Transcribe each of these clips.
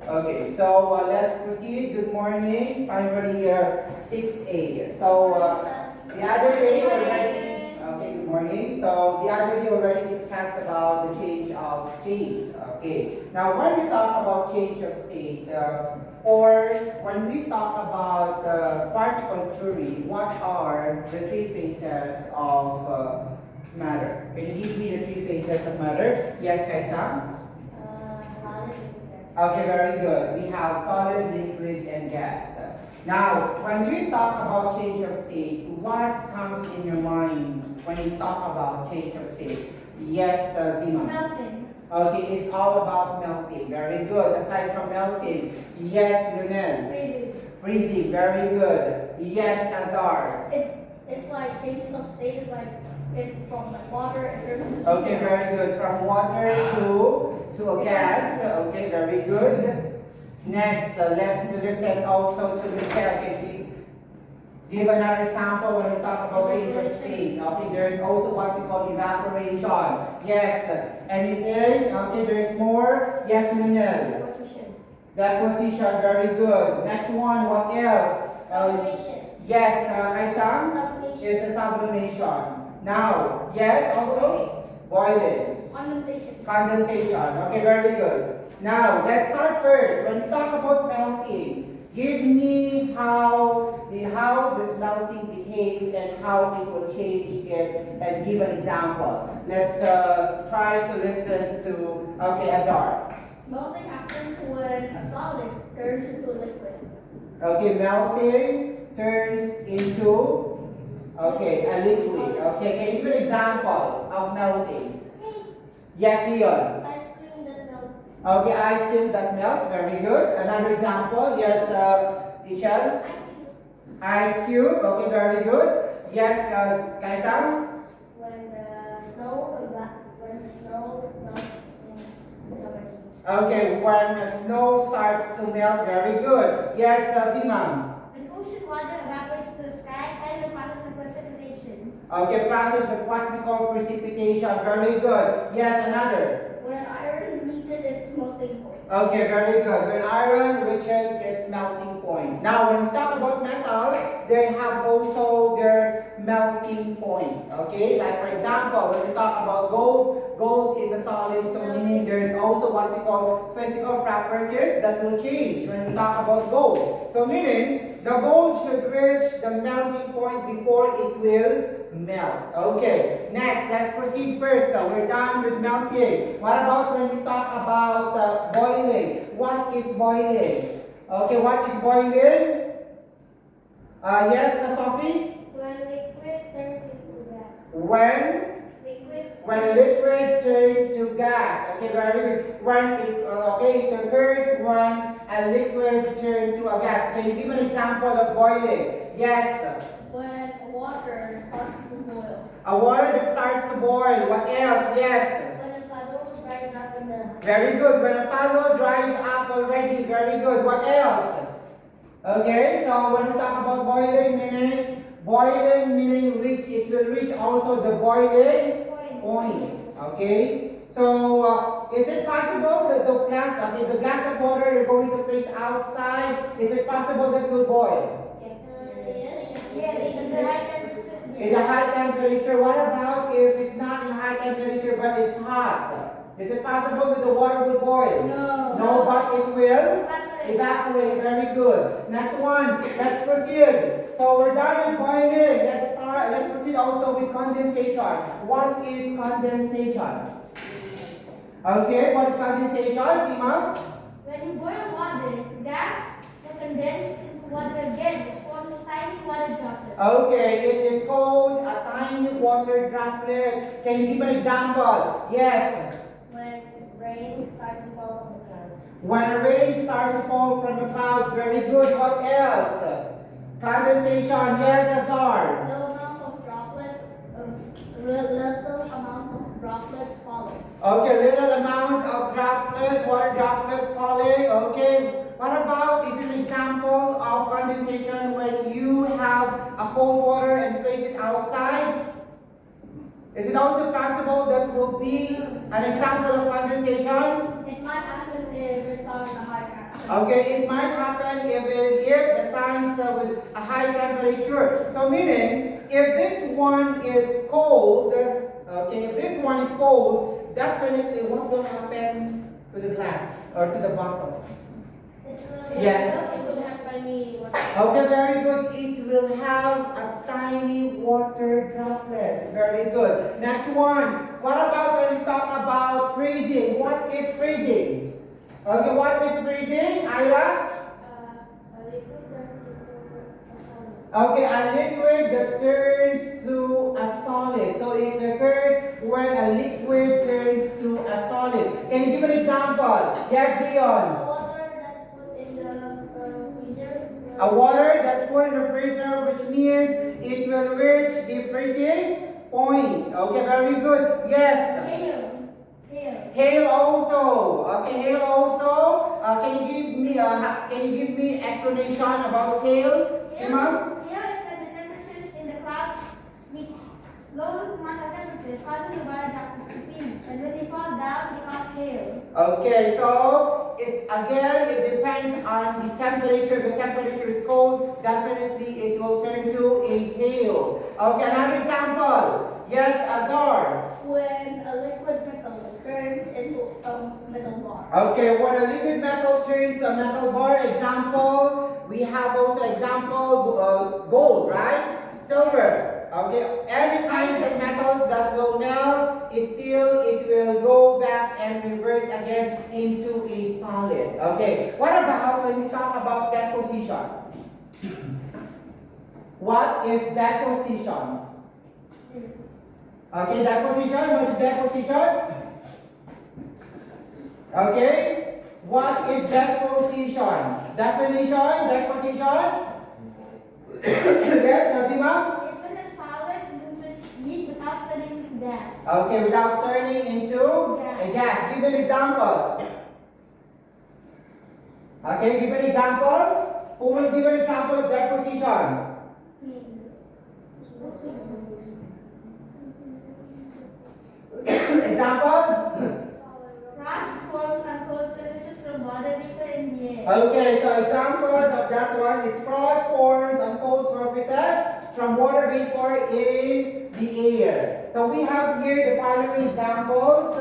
Okay, so let's proceed. Good morning, primary 6A. So the other day already, okay, good morning. So the other day already discussed about the change of state. Okay, now when we talk about change of state, or when we talk about particle theory, what are the three phases of matter? Can you give me the three phases of matter? Yes, Kaisa? Okay, very good. We have solid, liquid, and gas. Now, when we talk about change of state, what comes in your mind when you talk about change of state? Yes, Zima. Melting. Okay, it's all about melting. Very good. Aside from melting, yes, Lionel. Freezing. Freezing. Very good. Yes, Azar. It's like changes of state is like it from like water and earth. Okay, very good. From water to a gas. Okay, very good. Next, let's listen also to Michelle. Can you give another example when we talk about change of state? Okay, there's also what we call evaporation. Yes. Anything? Okay, there's more. Yes, Minel. Deposition. Deposition. Very good. Next one. What else? Sublimation. Yes, Kaisang? Sublimation. Is a sublimation. Now, yes, also boiling. Condensation. Condensation. Okay, very good. Now, let's start first. When we talk about melting, give me how this melting behaves and how it will change it, and give an example. Let's try to listen to, okay, Azar. Melting happens when a solid turns into a liquid. Okay, melting turns into, okay, a liquid. Okay, can you give an example of melting? Yes, Leon. Ice cream that melts. Okay, ice cream that melts. Very good. Another example. Yes, Michelle. Ice cube. Ice cube. Okay, very good. Yes, Kaisang. When the snow melts in summer. Okay, when snow starts to melt. Very good. Yes, Zimam. When ocean water evaporates to the sky and the process of precipitation. Okay, process of what we call precipitation. Very good. Yes, another. When iron reaches its melting point. Okay, very good. When iron reaches its melting point. Now, when we talk about metal, they have also their melting point. Okay, like for example, when we talk about gold, gold is a solid, so meaning there's also what we call physical properties that will change when we talk about gold. So meaning, the gold should reach the melting point before it will melt. Okay, next, let's proceed first. So we're done with melting. What about when we talk about boiling? What is boiling? Okay, what is boiling? Yes, Sophie? When liquid turns into gas. When liquid turns to gas. Okay, very good. When it occurs when a liquid turns to a gas. Can you give an example of boiling? Yes. When water starts to boil. A water that starts to boil. What else? Yes. When a puddle dries up in the. Very good. When a puddle dries up already. Very good. What else? Okay, so when we talk about boiling meaning reach, it will reach also the boiling point. Okay, so is it possible that the glass of water you're going to place outside, is it possible that it will boil? Yes, in the high temperature. In the high temperature. What about if it's not in high temperature but it's hot? Is it possible that the water will boil? No. No, but it will evaporate. Very good. Next one. Let's proceed. So we're done with boiling. Let's proceed also with condensation. What is condensation? Okay, what is condensation, Sima? When you boil water, gas will condense into water again. It forms tiny water droplets. Okay, it is called a tiny water droplets. Can you give an example? Yes. When rain starts to fall from the clouds. When rain starts to fall from the clouds. Very good. What else? Condensation. Yes, Azar. Little amount of droplets falling. Okay, little amount of droplets, water droplets falling. Okay, what about is an example of condensation when you have a cold water and place it outside? Is it also possible that will be an example of condensation? It might happen if it's on a high temperature. Okay, it might happen if the signs with a high temperature. So meaning, if this one is cold, okay, if this one is cold, definitely what will happen to the glass or to the bottle? Yes. It will have tiny water. Okay, very good. It will have a tiny water droplets. Very good. Next one. What about when we talk about freezing? What is freezing? Okay, what is freezing, Ira? A liquid turns into a solid. Okay, a liquid that turns to a solid. So it occurs when a liquid turns to a solid. Can you give an example? Yes, Leon. A water that put in the freezer, which means it will reach the freezing point. Okay, very good. Yes. Hail. Hail also. Okay, hail also. Can you give me explanation about hail? Simon? Hail is when the temperatures in the clouds reach low matter temperatures, causing the water droplets to freeze. And when they fall down, they cause hail. Okay, so it depends on the temperature. If the temperature is cold, definitely it will turn to a hail. Okay, another example. Yes, Azar. When a liquid metal turns into a metal bar. Okay, when a liquid metal turns to a metal bar, example, we have also example gold, right? Silver. Okay, any kinds of metals that will melt, it will go back and reverse again into a solid. Okay, what about when we talk about deposition? What is deposition? Okay, deposition, what is deposition? Okay, what is deposition? Definition, deposition? Yes, Nazima? It's when a solid loses heat without turning into gas. Okay, without turning into a gas. Give an example. Okay, give an example. Who will give an example of deposition? Example? Frost forms on cold surfaces from water vapor in the air. Okay, so examples of that one is frost forms on cold surfaces from water vapor in the air. So we have here the following examples.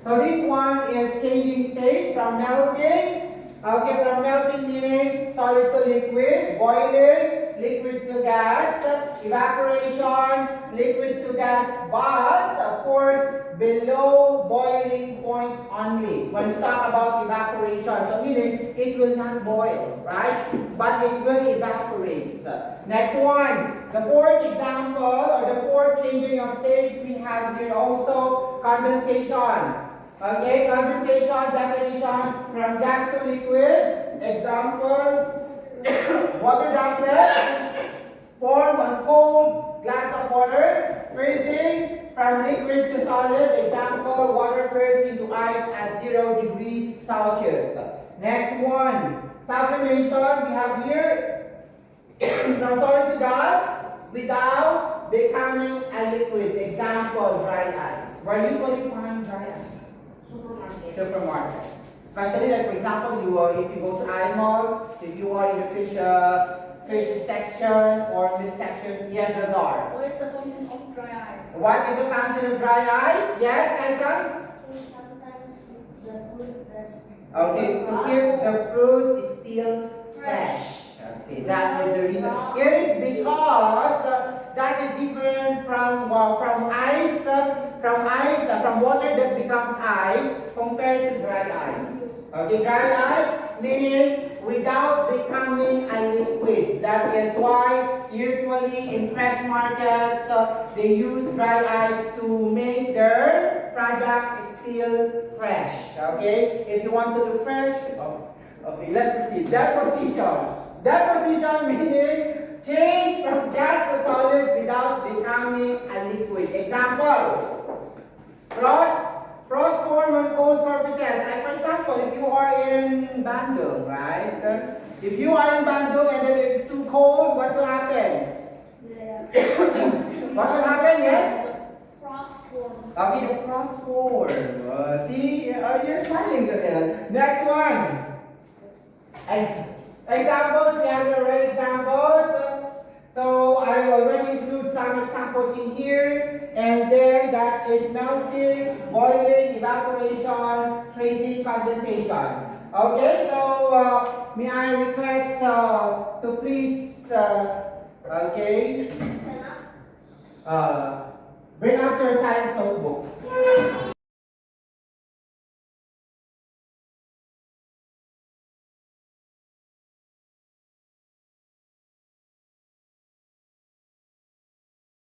So this one is changing state from melting. Okay, from melting meaning solid to liquid, boiling, liquid to gas, evaporation, liquid to gas, but of course below boiling point only. When we talk about evaporation, so meaning it will not boil, right? But it will evaporate. Next one, the fourth example or the fourth changing of states we have here also condensation. Okay, condensation definition from gas to liquid. Example, water droplets form on cold glass of water. Freezing from liquid to solid. Example, water freezes into ice at 0 degrees Celsius. Next one, sublimation we have here from solid to gas without becoming a liquid. Example, dry ice. Where usually find dry ice? Supermarket. Especially like for example, if you go to Mall, if you are in the fish section or meat sections, yes, those are. What is the function of dry ice? What is the function of dry ice? Yes, Kaisa? Sometimes the fruit that's Okay, to keep the fruit still fresh. Okay, that is the reason. It is because that is different from ice, from water that becomes ice compared to dry ice. Okay, dry ice meaning without becoming a liquid. That is why usually in fresh markets they use dry ice to make their product still fresh. Okay, if you want to look fresh, okay, let's proceed. Deposition meaning change from gas to solid without becoming a liquid. Example, frost form on cold surfaces. Like for example, if you are in Bandung, right? If you are in Bandung and then it's too cold, what will happen? What will happen? Yes? frost forms. Okay, the frost form. See, you're smiling, Daniel. Next one. Examples, we have already examples. So I already include some examples in here and there, that is melting, boiling, evaporation, freezing, condensation. Okay, so may I request to please, okay, bring up your science notebook.